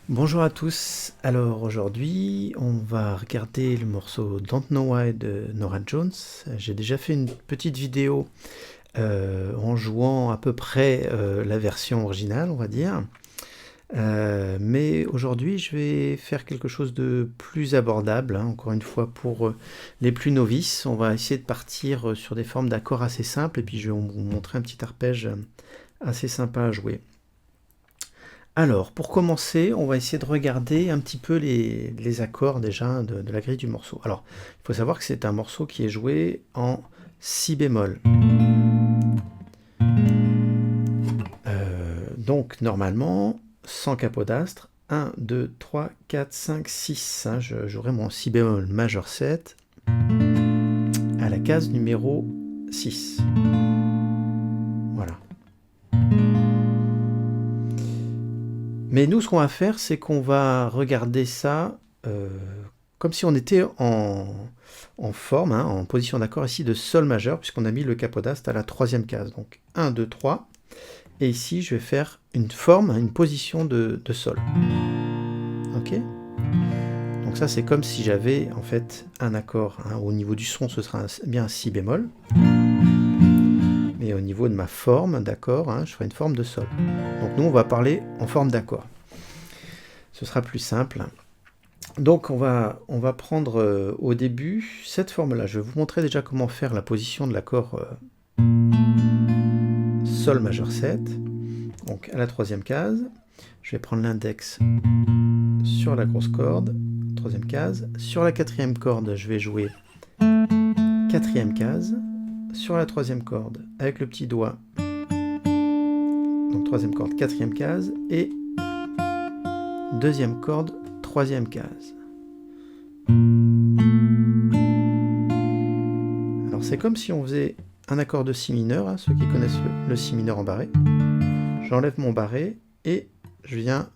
Bonjour à tous, alors aujourd'hui on va regarder le morceau Don't Know Why de Norah Jones. J'ai déjà fait une petite vidéo en jouant à peu près la version originale on va dire. Mais aujourd'hui je vais faire quelque chose de plus abordable, hein, encore une fois pour les plus novices. On va essayer de partir sur des formes d'accords assez simples et puis je vais vous montrer un petit arpège assez sympa à jouer. Alors, pour commencer, on va essayer de regarder un petit peu les accords déjà de la grille du morceau. Alors, il faut savoir que c'est un morceau qui est joué en si bémol. Donc, normalement, sans capodastre, 1, 2, 3, 4, 5, 6. Hein, je jouerai mon si bémol majeur 7 à la case numéro 6. Voilà. Mais nous, ce qu'on va faire, c'est qu'on va regarder ça comme si on était en forme, hein, en position d'accord ici de sol majeur, puisqu'on a mis le capodastre à la troisième case. Donc 1, 2, 3. Et ici, je vais faire une forme, une position de sol. Ok ? Donc ça, c'est comme si j'avais en fait un accord. Hein, au niveau du son, ce sera bien un si bémol. Mais au niveau de ma forme d'accord, hein, je ferai une forme de sol. Donc nous, on va parler en forme d'accord. Ce sera plus simple. Donc on va prendre au début cette forme-là. Je vais vous montrer déjà comment faire la position de l'accord Sol majeur 7. Donc à la troisième case, je vais prendre l'index sur la grosse corde, troisième case. Sur la quatrième corde, je vais jouer quatrième case. Sur la troisième corde, avec le petit doigt, donc troisième corde, quatrième case. Et deuxième corde, troisième case. Alors c'est comme si on faisait un accord de si mineur, hein, ceux qui connaissent le si mineur en barré. J'enlève mon barré et je viens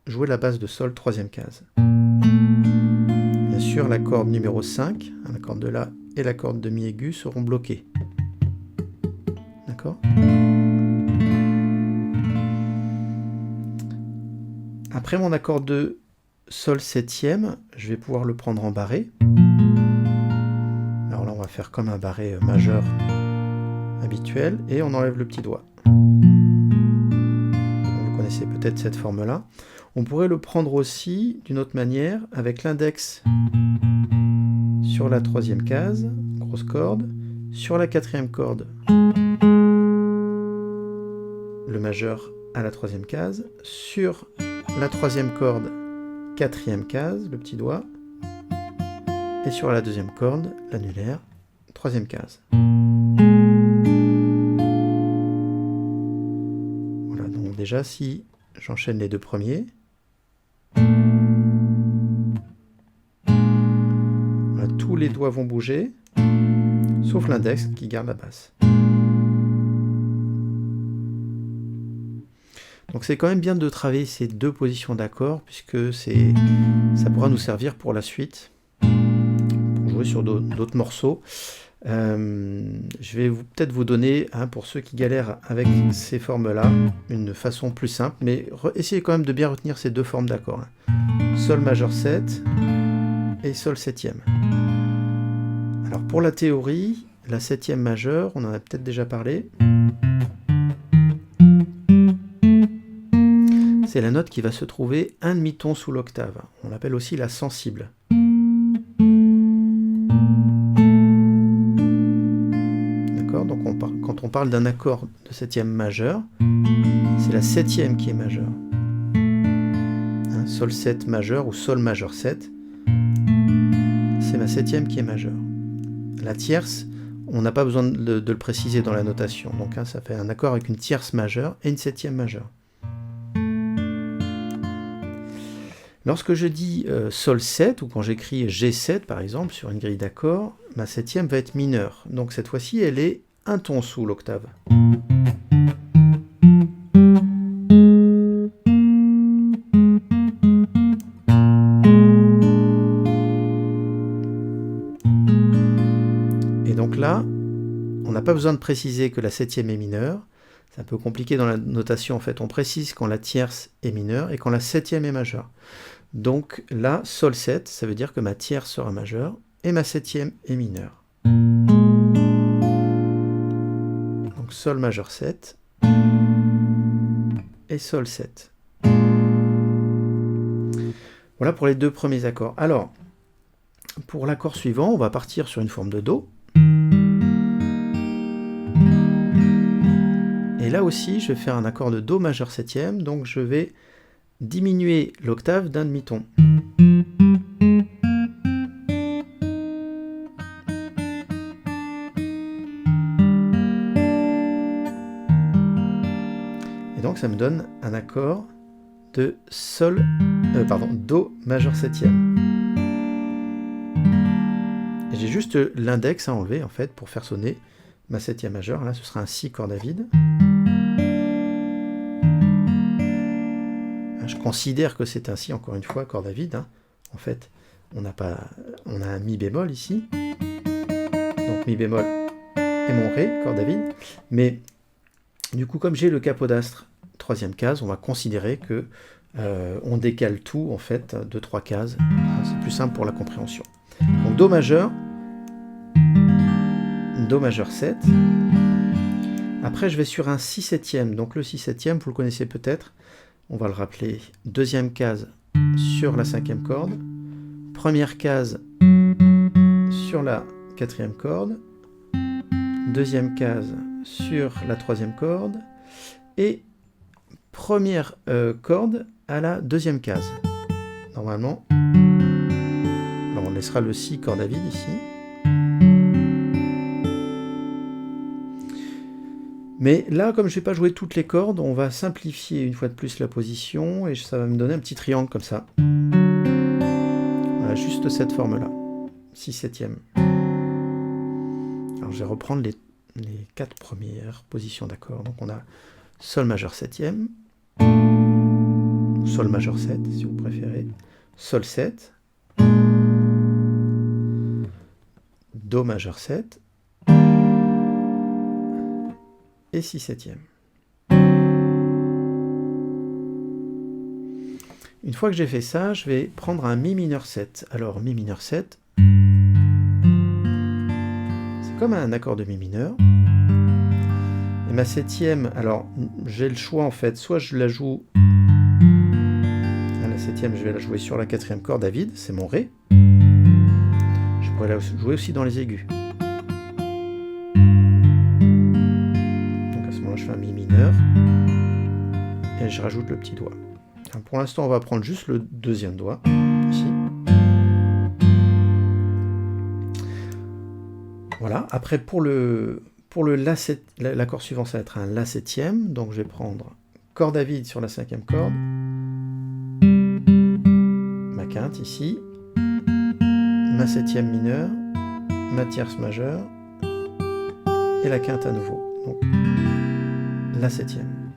jouer la basse de sol, troisième case. Bien sûr, la corde numéro 5, hein, la corde de La et la corde de Mi aigu seront bloquées. D'accord ? Après mon accord de sol septième, je vais pouvoir le prendre en barré. Alors là, on va faire comme un barré majeur habituel et on enlève le petit doigt. Vous connaissez peut-être cette forme-là. On pourrait le prendre aussi d'une autre manière avec l'index sur la troisième case, grosse corde, sur la quatrième corde, le majeur à la troisième case, sur la troisième corde, quatrième case, le petit doigt, et sur la deuxième corde, l'annulaire, troisième case. Voilà, donc déjà si j'enchaîne les deux premiers, voilà, tous les doigts vont bouger, sauf l'index qui garde la basse. Donc c'est quand même bien de travailler ces deux positions d'accord, puisque ça pourra nous servir pour la suite, pour jouer sur d'autres morceaux. Je vais peut-être vous donner, hein, pour ceux qui galèrent avec ces formes-là, une façon plus simple, mais essayez quand même de bien retenir ces deux formes d'accord. Hein. Sol majeur 7 et Sol septième. Alors pour la théorie, la septième majeure, on en a peut-être déjà parlé. C'est la note qui va se trouver un demi-ton sous l'octave. On l'appelle aussi la sensible. D'accord ? Donc quand on parle d'un accord de septième majeur, c'est la septième qui est majeure. Hein, Sol 7 majeur ou Sol majeur 7, c'est ma septième qui est majeure. La tierce, on n'a pas besoin de le préciser dans la notation. Donc hein, ça fait un accord avec une tierce majeure et une septième majeure. Lorsque je dis Sol 7, ou quand j'écris G7 par exemple, sur une grille d'accords, ma septième va être mineure. Donc cette fois-ci, elle est un ton sous l'octave. Et donc là, on n'a pas besoin de préciser que la septième est mineure. C'est un peu compliqué dans la notation, en fait. On précise quand la tierce est mineure et quand la septième est majeure. Donc là, Sol 7, ça veut dire que ma tierce sera majeure et ma septième est mineure. Donc Sol majeur 7 et Sol 7. Voilà pour les deux premiers accords. Alors, pour l'accord suivant, on va partir sur une forme de Do. Et là aussi, je vais faire un accord de Do majeur septième, donc je vais diminuer l'octave d'un demi-ton. Et donc ça me donne un accord de Do majeur septième. Et j'ai juste l'index à enlever en fait pour faire sonner ma septième majeure. Là, ce sera un Si corde à vide. Je considère que c'est un Si, encore une fois, corde à vide. Hein. En fait, on a un Mi bémol ici. Donc Mi bémol et mon Ré, corde à vide. Mais du coup, comme j'ai le capodastre troisième case, on va considérer que on décale tout en fait de 3 cases. C'est plus simple pour la compréhension. Donc Do majeur 7. Après, je vais sur un Si septième. Donc le Si septième, vous le connaissez peut-être. On va le rappeler. Deuxième case sur la cinquième corde. Première case sur la quatrième corde. Deuxième case sur la troisième corde. Et première corde à la deuxième case. Normalement. Alors on laissera le Si corde à vide ici. Mais là, comme je ne vais pas jouer toutes les cordes, on va simplifier une fois de plus la position et ça va me donner un petit triangle comme ça. Voilà, juste cette forme-là. Si septième. Alors je vais reprendre les 4 premières positions d'accords. Donc on a Sol majeur septième, Sol majeur 7 si vous préférez, Sol 7, Do majeur 7, et Si septième. Une fois que j'ai fait ça, je vais prendre un Mi mineur 7. Alors Mi mineur 7, c'est comme un accord de Mi mineur. Et ma septième, alors j'ai le choix en fait, soit je la joue à la septième, je vais la jouer sur la quatrième corde à vide, c'est mon Ré. Je pourrais la jouer aussi dans les aigus. Je fais un Mi mineur et je rajoute le petit doigt. Alors pour l'instant, on va prendre juste le deuxième doigt ici. Voilà. Après, pour l'accord suivant, ça va être un La septième. Donc je vais prendre corde à vide sur la cinquième corde, ma quinte ici, ma septième mineure, ma tierce majeure et la quinte à nouveau. Donc, la septième.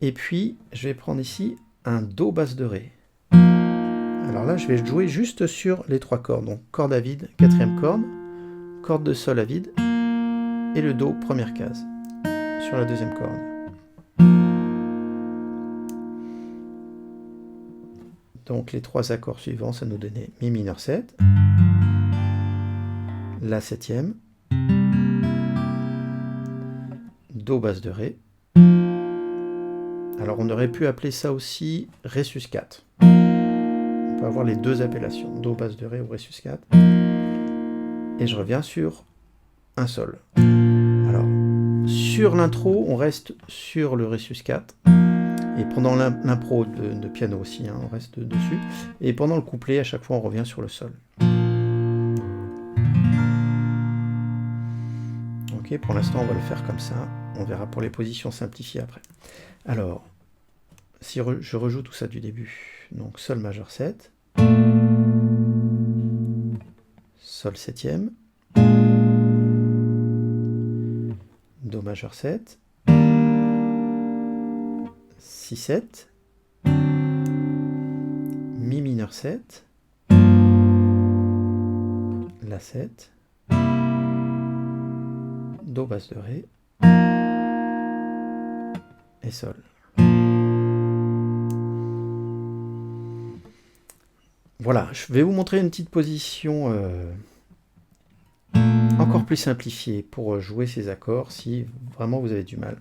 Et puis, je vais prendre ici un Do basse de Ré. Alors là, je vais jouer juste sur les 3 cordes. Donc, corde à vide, quatrième corde de Sol à vide, et le Do, première case, sur la deuxième corde. Donc, les 3 accords suivants, ça nous donnait Mi mineur 7, La septième, Do basse de Ré. Alors on aurait pu appeler ça aussi Ré sus 4. On peut avoir les deux appellations, Do basse de Ré ou Ré sus 4. Et je reviens sur un Sol. Alors, sur l'intro, on reste sur le Ré sus 4. Et pendant l'impro de piano aussi, hein, on reste dessus. Et pendant le couplet, à chaque fois, on revient sur le Sol. Ok, pour l'instant, on va le faire comme ça. On verra pour les positions simplifiées après. Alors, si je rejoue tout ça du début, donc Sol majeur 7, Sol septième, Do majeur 7, Si 7, Mi mineur 7, La 7, Do basse de Ré et Sol. Voilà, je vais vous montrer une petite position encore plus simplifiée pour jouer ces accords si vraiment vous avez du mal.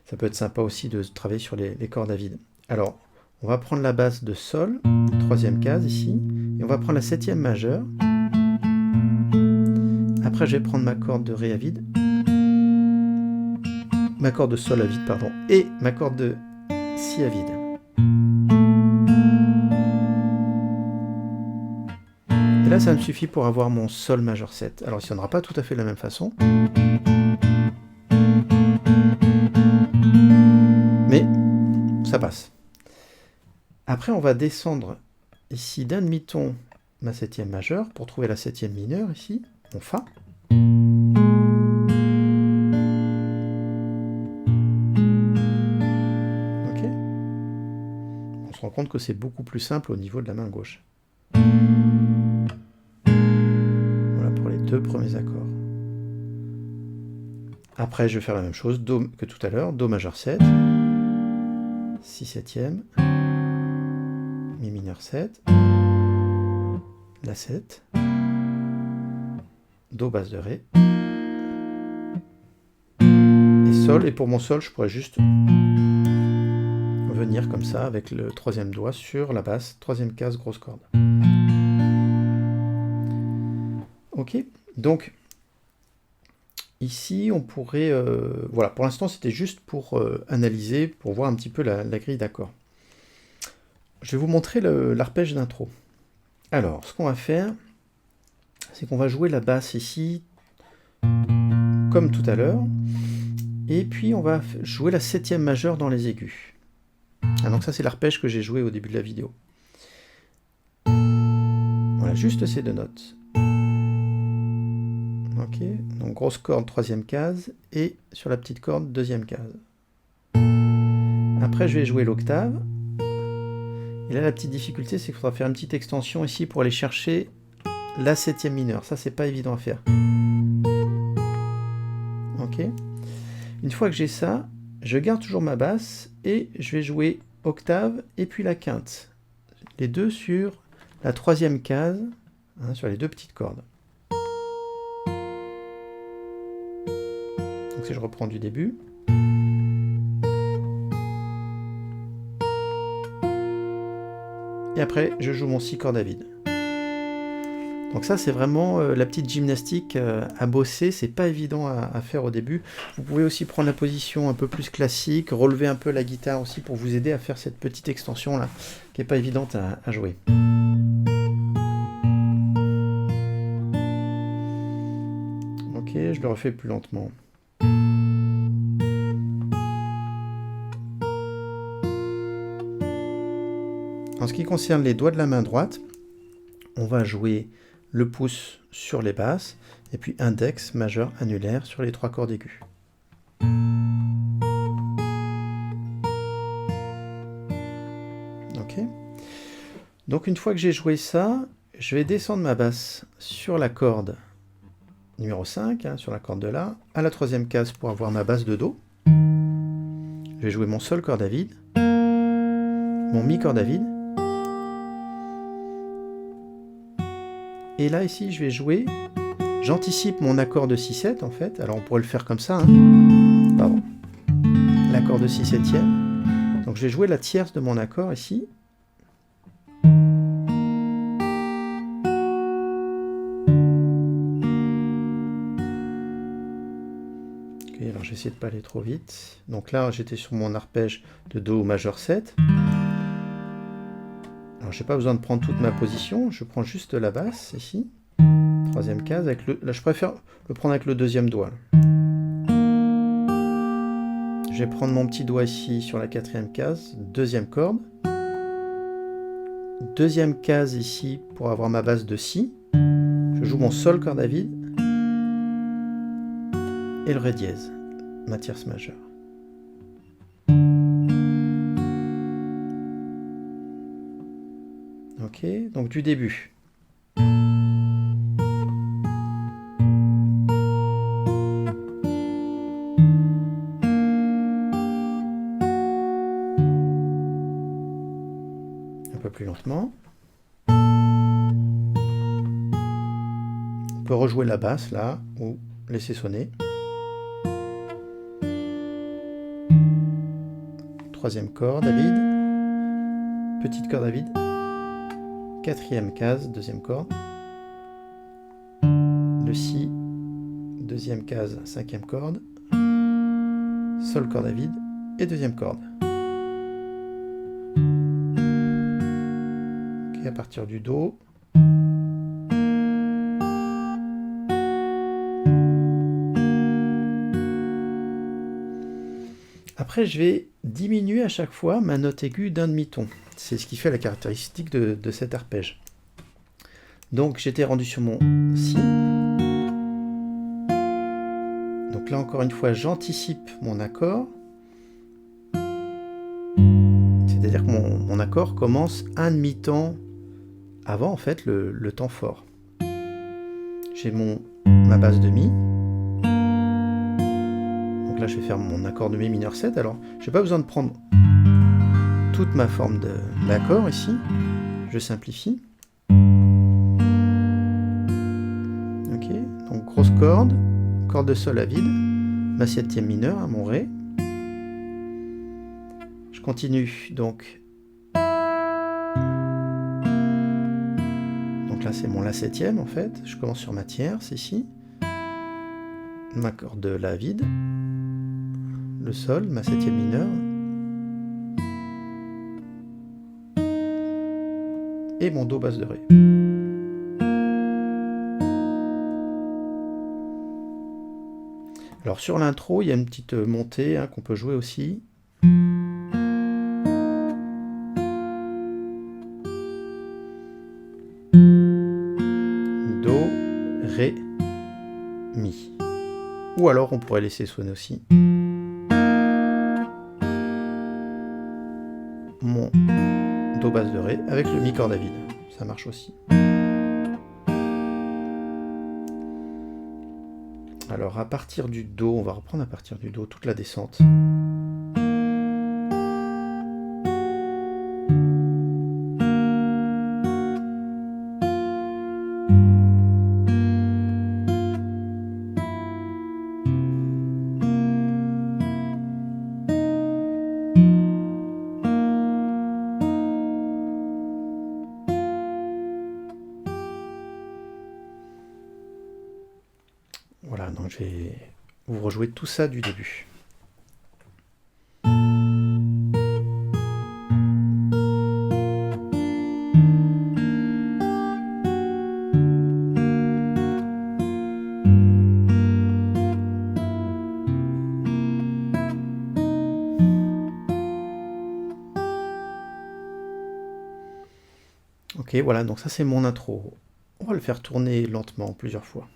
Ça peut être sympa aussi de travailler sur les cordes à vide. Alors, on va prendre la basse de Sol, troisième case ici, et on va prendre la septième majeure. Après, je vais prendre ma corde de Ré à vide, ma corde de Sol à vide, pardon, et ma corde de Si à vide. Et là, ça me suffit pour avoir mon Sol majeur 7. Alors, il ne sonnera pas tout à fait de la même façon. Mais ça passe. Après, on va descendre ici d'un demi-ton ma septième majeure pour trouver la septième mineure ici, mon Fa. Ok. On se rend compte que c'est beaucoup plus simple au niveau de la main gauche. Voilà pour les deux premiers accords. Après, je vais faire la même chose Do, que tout à l'heure, Do majeur 7, Si septième, Mi mineur 7, La 7, Do basse de Ré, et Sol, et pour mon Sol, je pourrais juste venir comme ça avec le troisième doigt sur la basse, troisième case, grosse corde. Ok, donc ici on pourrait, voilà, pour l'instant c'était juste pour analyser, pour voir un petit peu la grille d'accords. Je vais vous montrer l'arpège d'intro. Alors, ce qu'on va faire, c'est qu'on va jouer la basse ici, comme tout à l'heure, et puis on va jouer la septième majeure dans les aigus. Ah, donc ça c'est l'arpège que j'ai joué au début de la vidéo. Voilà, juste ces deux notes. Ok, donc grosse corde, troisième case, et sur la petite corde, deuxième case. Après, je vais jouer l'octave. Et là, la petite difficulté, c'est qu'il faudra faire une petite extension ici pour aller chercher la septième mineure. Ça, c'est pas évident à faire. Ok. Une fois que j'ai ça, je garde toujours ma basse et je vais jouer octave et puis la quinte. Les deux sur la troisième case, hein, sur les deux petites cordes. Donc si je reprends du début. Et après, je joue mon Si cordes à vide. Donc ça, c'est vraiment la petite gymnastique à bosser. C'est pas évident à faire au début. Vous pouvez aussi prendre la position un peu plus classique, relever un peu la guitare aussi pour vous aider à faire cette petite extension là, qui est pas évidente à jouer. Ok, je le refais plus lentement. En ce qui concerne les doigts de la main droite, on va jouer le pouce sur les basses, et puis index, majeur, annulaire sur les trois cordes aiguës. Ok. Donc une fois que j'ai joué ça, je vais descendre ma basse sur la corde numéro 5, hein, sur la corde de La, à la troisième case pour avoir ma basse de Do. Je vais jouer mon Sol corde à vide, mon Mi corde à vide, et là, ici, je vais jouer, j'anticipe mon accord de Si7, en fait. Alors, on pourrait le faire comme ça, hein. Pardon. L'accord de Si septième. Donc, je vais jouer la tierce de mon accord, ici. Ok, alors, je vais essayer de ne pas aller trop vite. Donc là, j'étais sur mon arpège de Do majeur 7. Alors, je n'ai pas besoin de prendre toute ma position, je prends juste la basse, ici, troisième case, avec là je préfère le prendre avec le deuxième doigt. Je vais prendre mon petit doigt ici sur la quatrième case, deuxième corde, deuxième case ici pour avoir ma basse de Si, je joue mon Sol corde à vide, et le Ré dièse, ma tierce majeure. Ok, donc du début. peu plus lentement. On peut rejouer la basse là, ou laisser sonner. Troisième corde à vide. Petite corde à vide. Quatrième case, deuxième corde. Le si, deuxième case, cinquième corde. Sol, corde à vide et deuxième corde. Ok, à partir du do. Après, je vais diminuer à chaque fois ma note aiguë d'un demi-ton. C'est ce qui fait la caractéristique de cet arpège. Donc, j'étais rendu sur mon si. Donc là, encore une fois, j'anticipe mon accord. C'est-à-dire que mon accord commence un demi-temps avant, en fait, le temps fort. J'ai ma basse de mi. Donc là, je vais faire mon accord de mi mineur 7. Alors, je n'ai pas besoin de prendre toute ma forme d'accord ici. Je simplifie. Ok, donc grosse corde, corde de sol à vide, ma septième mineure, mon ré. Je continue, donc là c'est mon la septième en fait. Je commence sur ma tierce ici. Ma corde de la vide, le sol, ma septième mineure. Et mon do basse de ré. Alors sur l'intro, il y a une petite montée qu'on peut jouer aussi. Do, ré, mi. Ou alors on pourrait laisser sonner aussi mon do basse de ré avec le mi corde à vide. Ça marche aussi. Alors à partir du do, on va reprendre à partir du do toute la descente. Voilà, donc je vais vous rejouer tout ça du début. Ok, voilà, donc ça c'est mon intro. On va le faire tourner lentement plusieurs fois.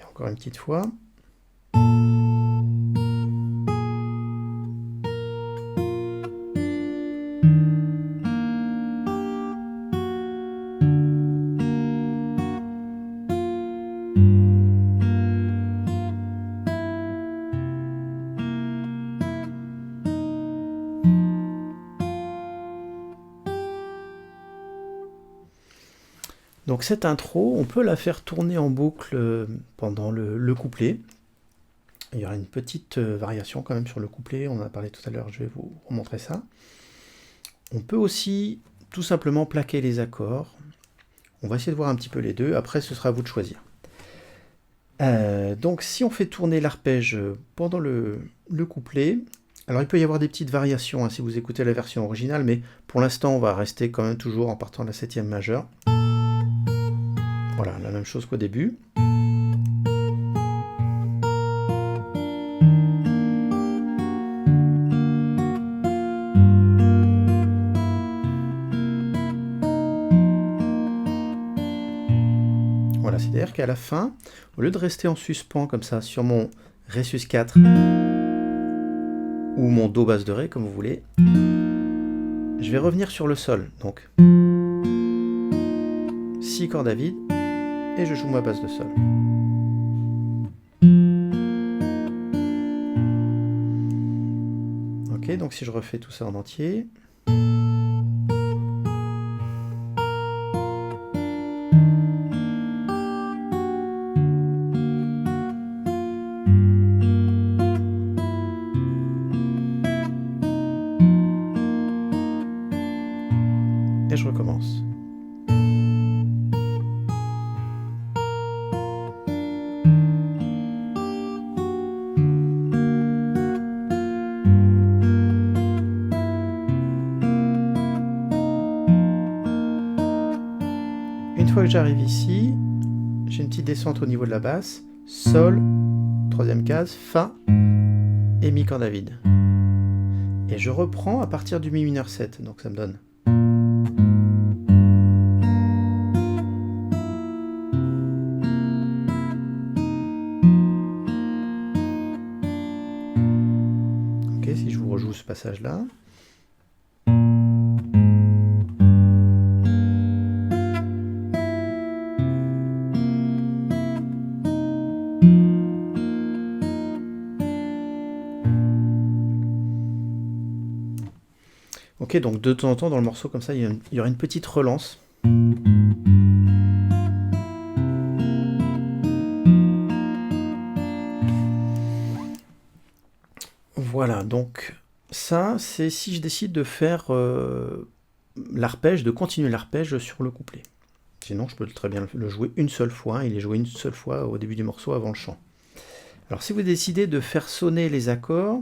Encore une petite fois. Donc cette intro, on peut la faire tourner en boucle pendant le couplet. Il y aura une petite variation quand même sur le couplet, on en a parlé tout à l'heure, je vais vous remontrer ça. On peut aussi tout simplement plaquer les accords. On va essayer de voir un petit peu les deux, après ce sera à vous de choisir. Donc si on fait tourner l'arpège pendant le couplet, alors il peut y avoir des petites variations si vous écoutez la version originale, mais pour l'instant on va rester quand même toujours en partant de la septième majeure. Voilà, la même chose qu'au début. Voilà, c'est-à-dire qu'à la fin, au lieu de rester en suspens comme ça sur mon Ré sus 4 ou mon Do basse de Ré, comme vous voulez, je vais revenir sur le Sol. Donc, 6 cordes à vide, et je joue ma basse de Sol. Ok, donc si je refais tout ça en entier... Et je recommence. Une fois que j'arrive ici, j'ai une petite descente au niveau de la basse, Sol, troisième case, Fa et Mi corde à vide. Et je reprends à partir du Mi mineur 7, donc ça me donne. Ok, si je vous rejoue ce passage-là. Ok, donc de temps en temps dans le morceau comme ça, il y aura une petite relance. Voilà, donc ça, c'est si je décide de faire l'arpège, de continuer l'arpège sur le couplet. Sinon, je peux très bien le jouer une seule fois. Il est joué une seule fois au début du morceau avant le chant. Alors, si vous décidez de faire sonner les accords,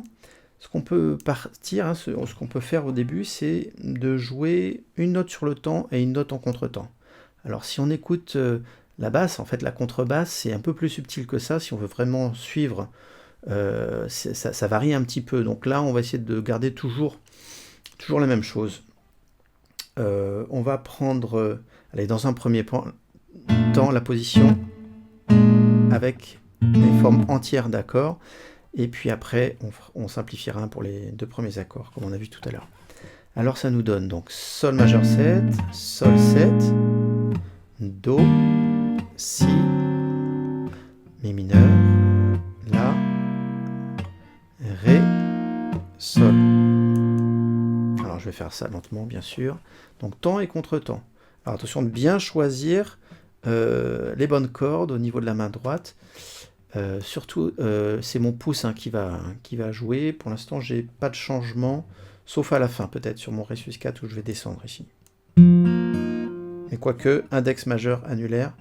ce qu'on peut partir, ce qu'on peut faire au début, c'est de jouer une note sur le temps et une note en contretemps. Alors, si on écoute la basse, en fait, la contrebasse, c'est un peu plus subtil que ça. Si on veut vraiment suivre, ça varie un petit peu. Donc là, on va essayer de garder toujours la même chose. On va prendre, allez, dans un premier temps, la position avec les formes entières d'accords, et puis après, on simplifiera pour les deux premiers accords, comme on a vu tout à l'heure. Alors ça nous donne donc Sol majeur 7, Sol 7, Do, Si, Mi mineur, La, Ré, Sol. Alors je vais faire ça lentement, bien sûr. Donc temps et contre-temps. Alors attention de bien choisir les bonnes cordes au niveau de la main droite. Surtout, c'est mon pouce qui va jouer. Pour l'instant, j'ai pas de changement, sauf à la fin, peut-être sur mon Ré sus 4 où je vais descendre ici. Et quoique, index majeur annulaire.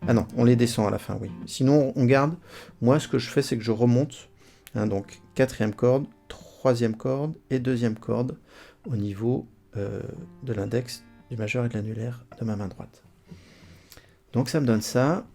Ah non, on les descend à la fin, oui. Sinon, on garde. Moi, ce que je fais, c'est que je remonte. Donc, quatrième corde, troisième corde et deuxième corde au niveau de l'index, du majeur et de l'annulaire de ma main droite. Donc, ça me donne ça.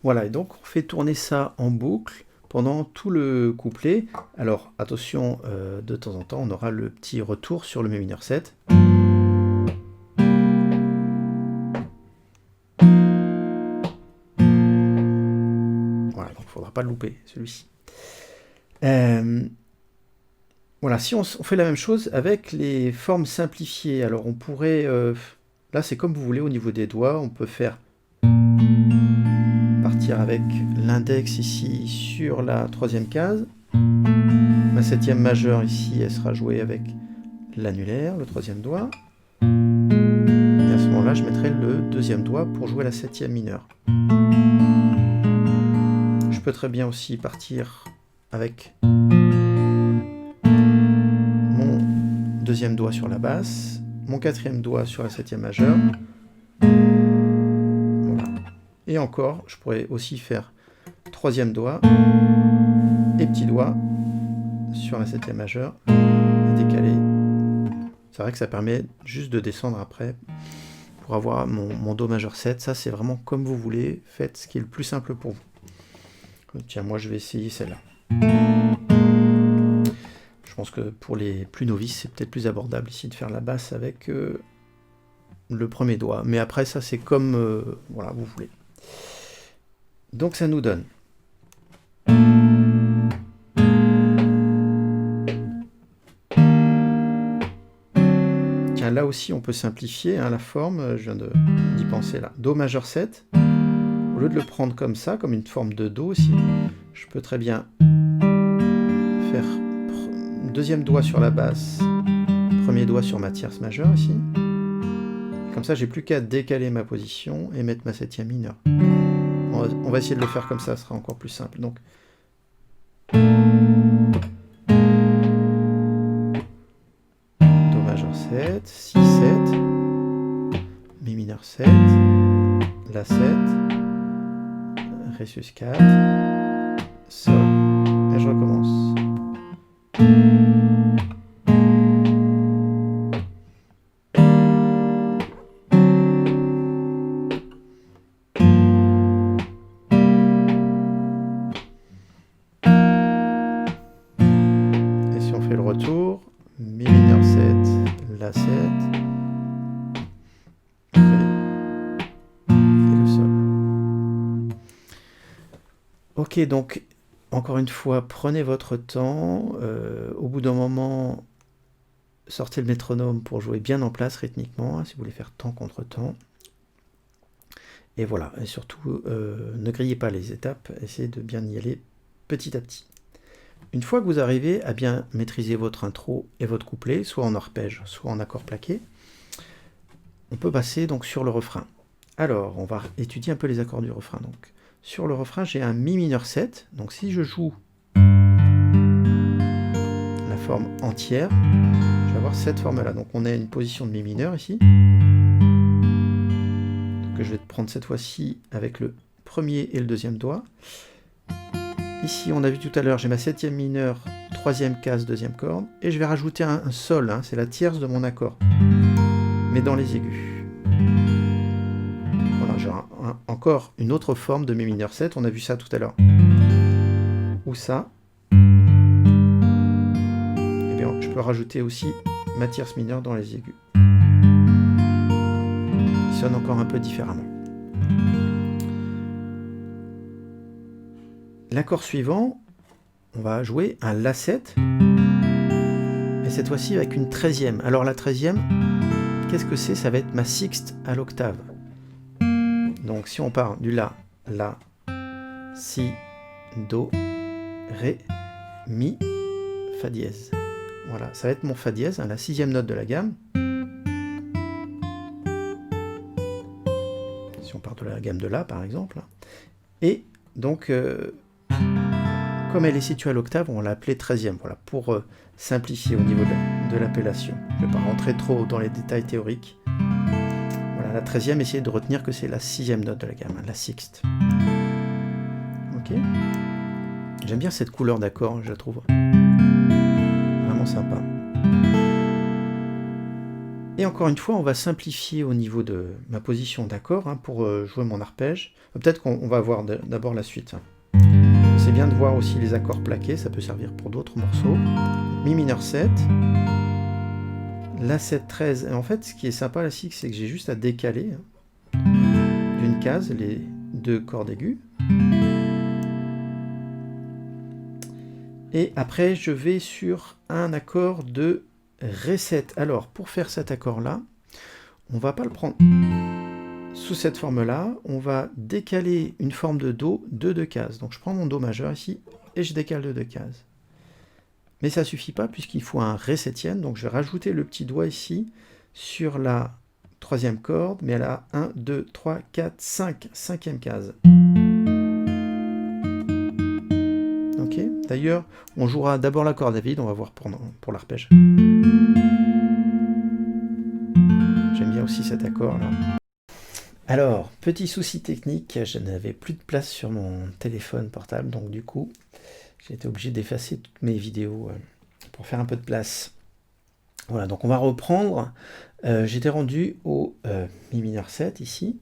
Voilà, et donc on fait tourner ça en boucle pendant tout le couplet. Alors attention, de temps en temps, on aura le petit retour sur le Mi mineur 7. Voilà, donc il ne faudra pas le louper, celui-ci. Voilà, si on fait la même chose avec les formes simplifiées, alors on pourrait... là, c'est comme vous voulez au niveau des doigts, on peut faire... partir avec l'index ici sur la troisième case. Ma septième majeure ici, elle sera jouée avec l'annulaire, le troisième doigt. Et à ce moment-là, je mettrai le deuxième doigt pour jouer la septième mineure. Je peux très bien aussi partir avec mon deuxième doigt sur la basse, mon quatrième doigt sur la septième majeure. Voilà. Et encore, je pourrais aussi faire troisième doigt et petit doigt sur la septième majeure, et décaler. C'est vrai que ça permet juste de descendre après pour avoir mon Do majeur 7. Ça, c'est vraiment comme vous voulez. Faites ce qui est le plus simple pour vous. Tiens, moi, je vais essayer celle-là. Je pense que pour les plus novices, c'est peut-être plus abordable ici de faire la basse avec le premier doigt. Mais après, ça, c'est comme voilà, vous voulez. Donc, ça nous donne... Là aussi, on peut simplifier la forme, je viens d'y penser là. Do majeur 7, au lieu de le prendre comme ça, comme une forme de Do aussi, je peux très bien faire deuxième doigt sur la basse, premier doigt sur ma tierce majeure ici. Comme ça, j'ai plus qu'à décaler ma position et mettre ma septième mineure. On va essayer de le faire comme ça, ce sera encore plus simple. Donc, Do majeur 7, Si 7, Mi mineur 7, La 7, Ré sus 4, Sol, et je recommence. Et si on fait le retour, Mi mineur 7, La 7, Ré, et le Sol. Ok, donc, encore une fois, prenez votre temps. Au bout d'un moment, sortez le métronome pour jouer bien en place rythmiquement, si vous voulez faire temps contre temps. Et voilà, et surtout, ne grillez pas les étapes, essayez de bien y aller petit à petit. Une fois que vous arrivez à bien maîtriser votre intro et votre couplet, soit en arpège, soit en accord plaqué, on peut passer donc sur le refrain. Alors, on va étudier un peu les accords du refrain. Donc, sur le refrain, j'ai un Mi mineur 7. Donc, si je joue la forme entière, je vais avoir cette forme-là. Donc, on a une position de Mi mineur ici. Donc, je vais prendre cette fois-ci avec le premier et le deuxième doigt. Ici, on a vu tout à l'heure, j'ai ma septième mineure, troisième case, deuxième corde, et je vais rajouter un Sol, c'est la tierce de mon accord, mais dans les aigus. Voilà, j'ai encore une autre forme de Mi mineur 7, on a vu ça tout à l'heure. Ou ça. Et bien, je peux rajouter aussi ma tierce mineure dans les aigus. Il sonne encore un peu différemment. L'accord suivant, on va jouer un La 7, et cette fois-ci avec une 13e. Alors la 13e, qu'est-ce que c'est? Ça va être ma sixte à l'octave. Donc si on part du La, Si, Do, Ré, Mi, Fa dièse. Voilà, ça va être mon Fa dièse, la sixième note de la gamme. Si on part de la gamme de La, par exemple. Et donc... comme elle est située à l'octave, on l'a appelée 13e, voilà, pour simplifier au niveau de l'appellation. Je ne vais pas rentrer trop dans les détails théoriques. Voilà, la 13e, essayez de retenir que c'est la sixième note de la gamme, la sixte. Ok. J'aime bien cette couleur d'accord, je la trouve vraiment sympa. Et encore une fois, on va simplifier au niveau de ma position d'accord pour jouer mon arpège. Peut-être qu'on va voir d'abord la suite. C'est bien de voir aussi les accords plaqués, ça peut servir pour d'autres morceaux. Mi mineur 7, La 7, 13. Et en fait, ce qui est sympa là, c'est que j'ai juste à décaler d'une case les deux cordes aiguës. Et après, je vais sur un accord de Ré 7. Alors, pour faire cet accord-là, on ne va pas le prendre sous cette forme-là, on va décaler une forme de Do de 2 cases. Donc je prends mon Do majeur ici, et je décale de 2 cases. Mais ça ne suffit pas, puisqu'il faut un Ré septième, donc je vais rajouter le petit doigt ici, sur la troisième corde, mais elle a 1, 2, 3, 4, 5, cinquième case. Ok. D'ailleurs, on jouera d'abord l'accord David, on va voir pour l'arpège. aussi cet accord là. Alors, petit souci technique, je n'avais plus de place sur mon téléphone portable, donc du coup, j'ai été obligé d'effacer toutes mes vidéos pour faire un peu de place. Voilà, donc on va reprendre. J'étais rendu au Mi mineur 7 ici,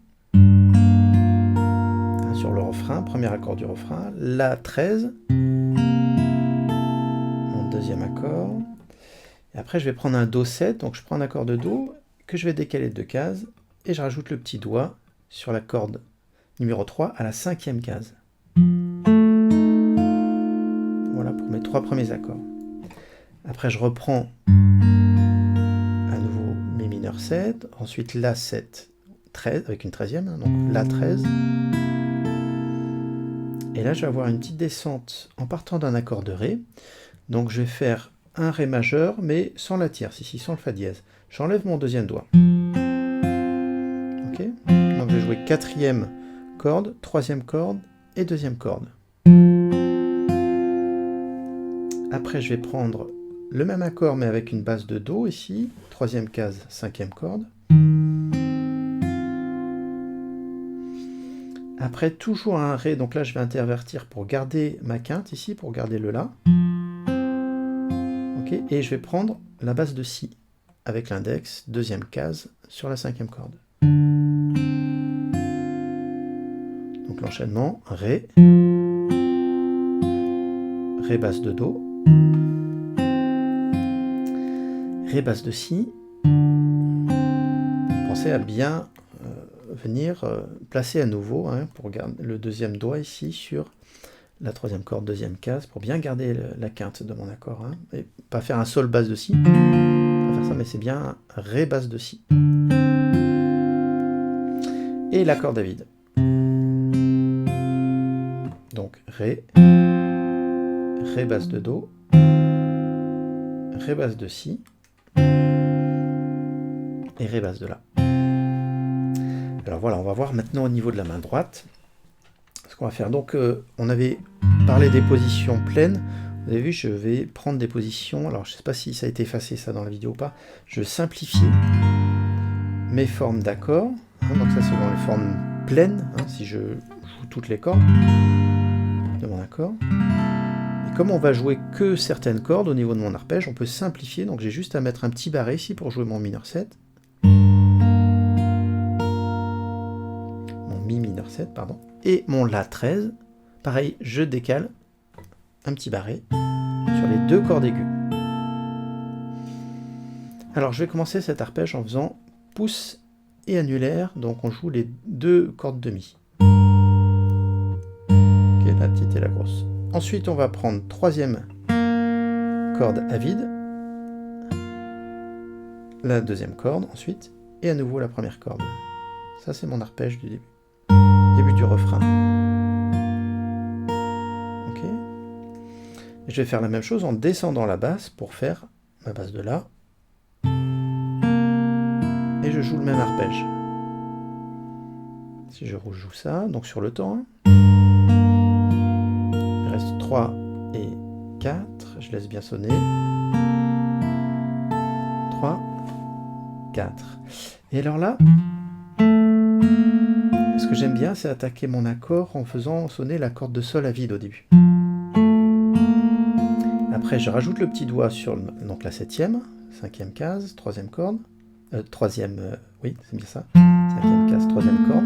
sur le refrain, premier accord du refrain, La 13, mon deuxième accord. Et après, je vais prendre un Do 7, donc je prends un accord de Do que je vais décaler de 2 cases, et je rajoute le petit doigt sur la corde numéro 3 à la 5e case. Voilà pour mes 3 premiers accords. Après, je reprends à nouveau Mi mineur 7, ensuite La 7, 13, avec une 13e, hein, donc La 13. Et là, je vais avoir une petite descente en partant d'un accord de Ré. Donc, je vais faire un Ré majeur, mais sans la tierce, ici, sans le Fa dièse. J'enlève mon deuxième doigt. Ok. Donc, je vais jouer 4e corde, 3e corde et 2e corde. Après, je vais prendre le même accord, mais avec une base de Do, ici. 3e case, 5e corde. Après, toujours un Ré, donc là, je vais intervertir pour garder ma quinte, ici, pour garder le La. Ok. Et je vais prendre la base de Si, avec l'index, 2e case, sur la 5e corde. Donc l'enchaînement, Ré, Ré basse de Do, Ré basse de Si. Pensez à bien venir placer à nouveau, hein, pour garder le deuxième doigt ici sur la 3e corde, 2e case, pour bien garder la quinte de mon accord. Hein, et pas faire un Sol basse de Si, pas faire ça, mais c'est bien un Ré basse de Si. Et l'accord David. Donc Ré, Ré basse de Do, Ré basse de Si, et Ré basse de La. Alors voilà, on va voir maintenant au niveau de la main droite ce qu'on va faire. Donc on avait parlé des positions pleines. Vous avez vu, je vais prendre des positions. Alors je ne sais pas si ça a été effacé ça dans la vidéo ou pas. Je simplifie mes formes d'accords. Hein, donc ça c'est dans les formes pleines, hein, si je joue toutes les cordes de mon accord. Et comme on va jouer que certaines cordes au niveau de mon arpège, on peut simplifier. Donc j'ai juste à mettre un petit barré ici pour jouer mon mineur 7. Mi mineur 7, pardon, et mon La 13, pareil, je décale un petit barré sur les 2 cordes aiguës. Alors je vais commencer cet arpège en faisant pouce et annulaire, donc on joue les 2 cordes de Mi. Ok, la petite et la grosse. Ensuite on va prendre 3e corde à vide, la 2e corde ensuite, et à nouveau la 1re corde. Ça c'est mon arpège du début. Début du refrain. Ok. Et je vais faire la même chose en descendant la basse pour faire ma basse de La. Et je joue le même arpège. Si je rejoue ça, donc sur le temps, il reste 3 et 4. Je laisse bien sonner. 3, 4. Et alors là, ce que j'aime bien, c'est attaquer mon accord en faisant sonner la corde de Sol à vide au début. Après, je rajoute le petit doigt sur donc la 7e, 5e case, 3e corde, 3e, oui, c'est bien ça, 5e case, 3e corde.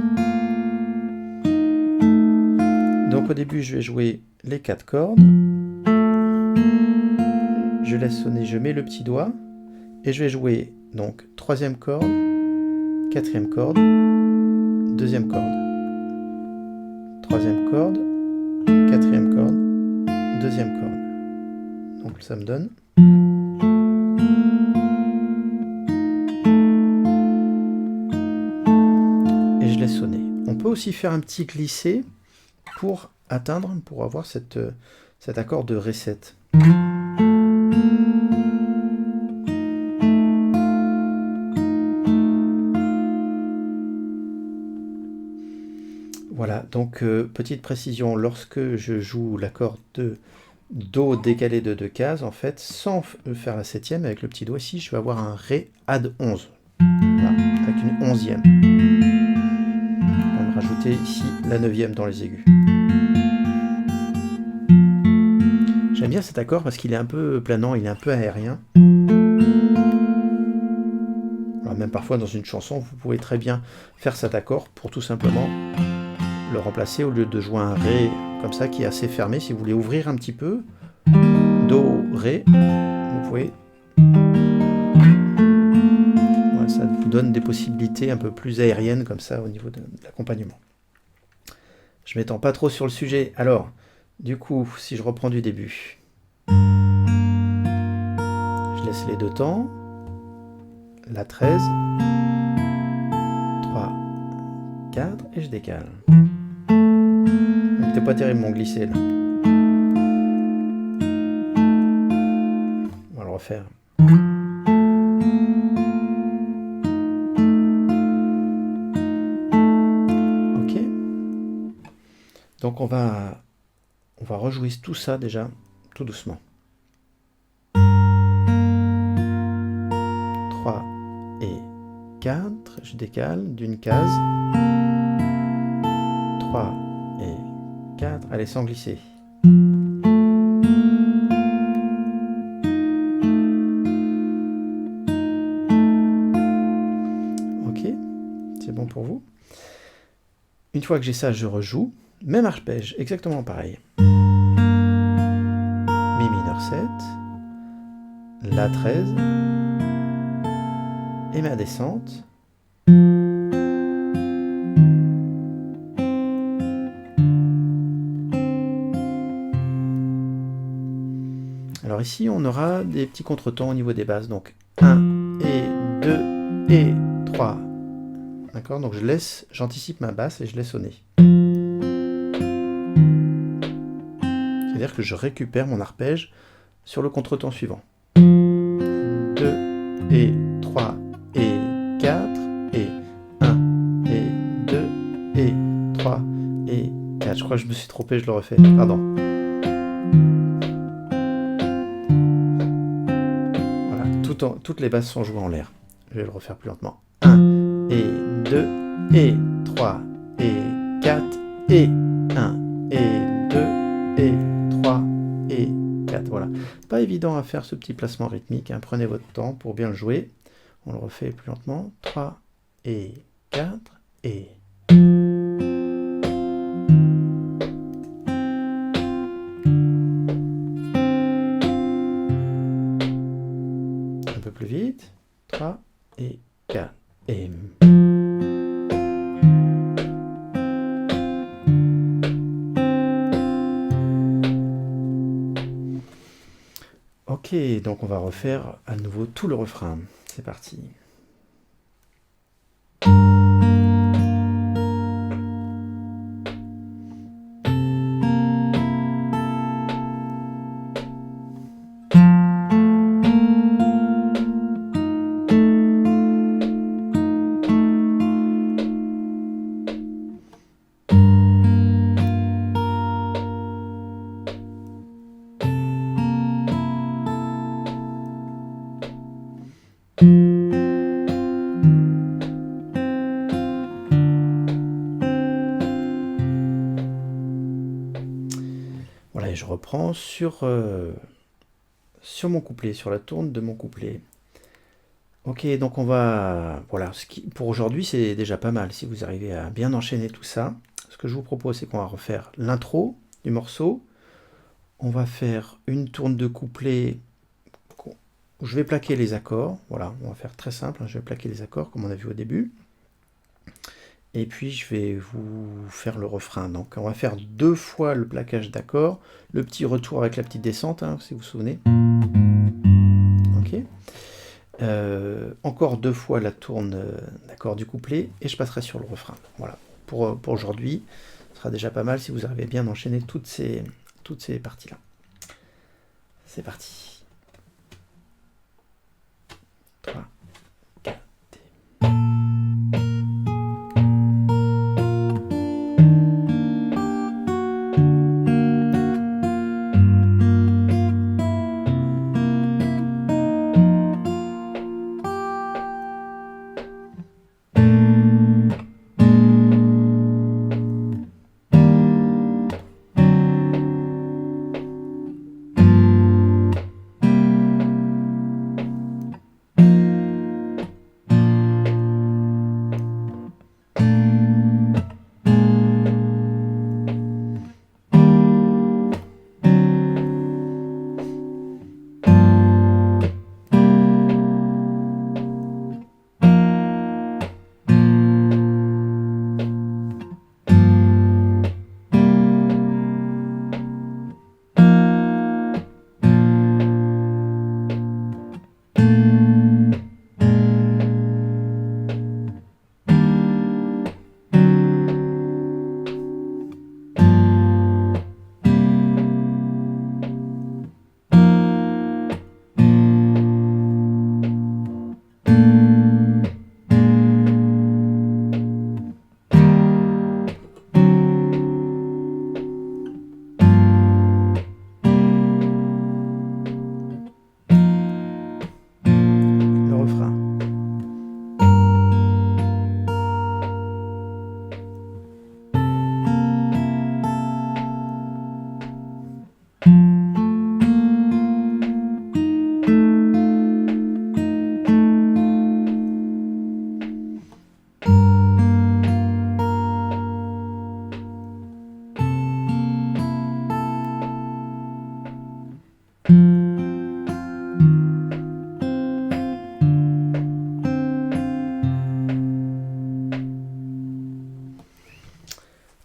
Donc au début, je vais jouer les 4 cordes. Je laisse sonner, je mets le petit doigt, et je vais jouer donc 3e corde, 4e corde, 2e corde, 3e corde, 4e corde, 2e corde. Donc ça me donne. Et je laisse sonner. On peut aussi faire un petit glissé pour atteindre, pour avoir cet accord de Ré 7. Voilà, donc petite précision, lorsque je joue l'accord de Do décalé de 2 cases, en fait, sans faire la 7e, avec le petit doigt ici, je vais avoir un Ré add 11. Voilà, avec une 11e. On va rajouter ici la 9e dans les aigus. J'aime bien cet accord parce qu'il est un peu planant, il est un peu aérien. Alors même parfois dans une chanson, vous pouvez très bien faire cet accord pour tout simplement le remplacer au lieu de jouer un Ré comme ça qui est assez fermé. Si vous voulez ouvrir un petit peu, Do, Ré, vous pouvez. Voilà, ça vous donne des possibilités un peu plus aériennes comme ça au niveau de l'accompagnement. Je m'étends pas trop sur le sujet. Alors, du coup, si je reprends du début, je laisse les deux temps, la 13, 3, 4 et je décale. C'était pas terrible mon glissé là. On va le refaire. Ok. Donc on va rejouer tout ça déjà, tout doucement. 3 et 4, je décale d'une case. 3 et 4, allez sans glisser. Ok, c'est bon pour vous. Une fois que j'ai ça, je rejoue. Même arpège, exactement pareil. Mi mineur 7, La 13, et ma descente. Alors ici, on aura des petits contretemps au niveau des basses. Donc 1 et 2 et 3. D'accord? Donc j'anticipe ma basse et je laisse sonner. C'est-à-dire que je récupère mon arpège sur le contretemps suivant. 2 et 3 et 4 et 1 et 2 et 3 et 4. Je crois que je me suis trompé, je le refais. Pardon. Voilà, toutes les basses sont jouées en l'air. Je vais le refaire plus lentement. 1 et 2 et 3 et 4 et 1 et 2 et 3 et 4. Voilà. Pas évident à faire ce petit placement rythmique. Hein. Prenez votre temps pour bien le jouer. On le refait plus lentement. 3 et 4 et... Un peu plus vite. 3 et 4 et... Ok, donc on va refaire à nouveau tout le refrain. C'est parti. Voilà, et je reprends sur mon couplet, sur la tourne de mon couplet. Ok, donc on va... Voilà, pour aujourd'hui, c'est déjà pas mal, si vous arrivez à bien enchaîner tout ça. Ce que je vous propose, c'est qu'on va refaire l'intro du morceau. On va faire une tourne de couplet où je vais plaquer les accords. Voilà, on va faire très simple, hein, je vais plaquer les accords, comme on a vu au début. Et puis, je vais vous faire le refrain. Donc, on va faire 2 fois le plaquage d'accords, le petit retour avec la petite descente, hein, si vous vous souvenez. Ok. Encore 2 fois la tourne d'accord du couplet, et je passerai sur le refrain. Voilà. Pour aujourd'hui, ce sera déjà pas mal si vous arrivez bien à enchaîner toutes ces parties-là. C'est parti. 3, 4.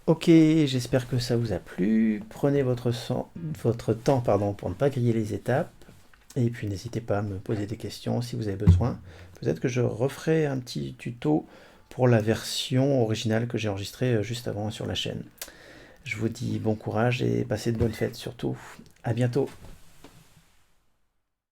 Ok, j'espère que ça vous a plu. Prenez votre temps pardon, pour ne pas griller les étapes. Et puis n'hésitez pas à me poser des questions si vous avez besoin. Peut-être que je referai un petit tuto pour la version originale que j'ai enregistrée juste avant sur la chaîne. Je vous dis bon courage et passez de bonnes fêtes surtout. À bientôt.